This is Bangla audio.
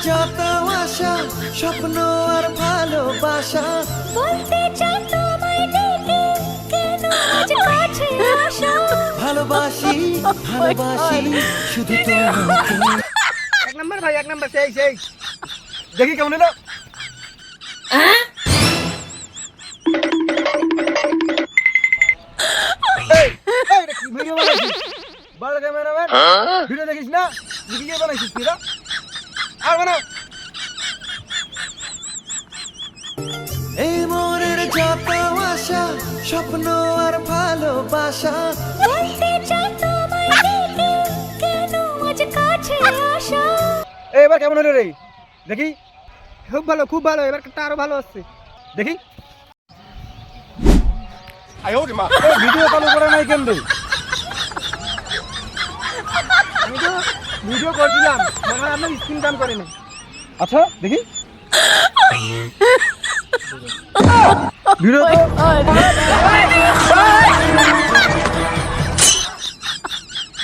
যত আশা স্বপ্ন আর ভালোবাসা বলতে চাই তোমায় ডেকে কেন আজ কাছে আসো ভালোবাসি ভালোবাসি শুধু তোমাকে। এক নাম্বার ভাই, এক নাম্বার, সেই সেই দেখি কেমন এলো। ভিডিও বানাইছিস বড় ক্যামেরাম্যান, ভিডিও দেখিস না? ভিডিও বানাইছিস তুই? আর বানা। এই মনের যত আশা স্বপ্ন আর ভালোবাসা বলতে চাই তোমায় ডেকে কেন আজ কাছে আসো এবার কেমন হলো রে? দেখি। খুব ভালো, খুব ভালো, এবার আরো ভালো আসছে। দেখি। ভিডিও চালু করে নাই কেন রে? আমি তো ভিডিও করছিলাম, মনে হয় আপনার স্ক্রিন টান করেনি। আচ্ছা দেখি। ভিডিও তো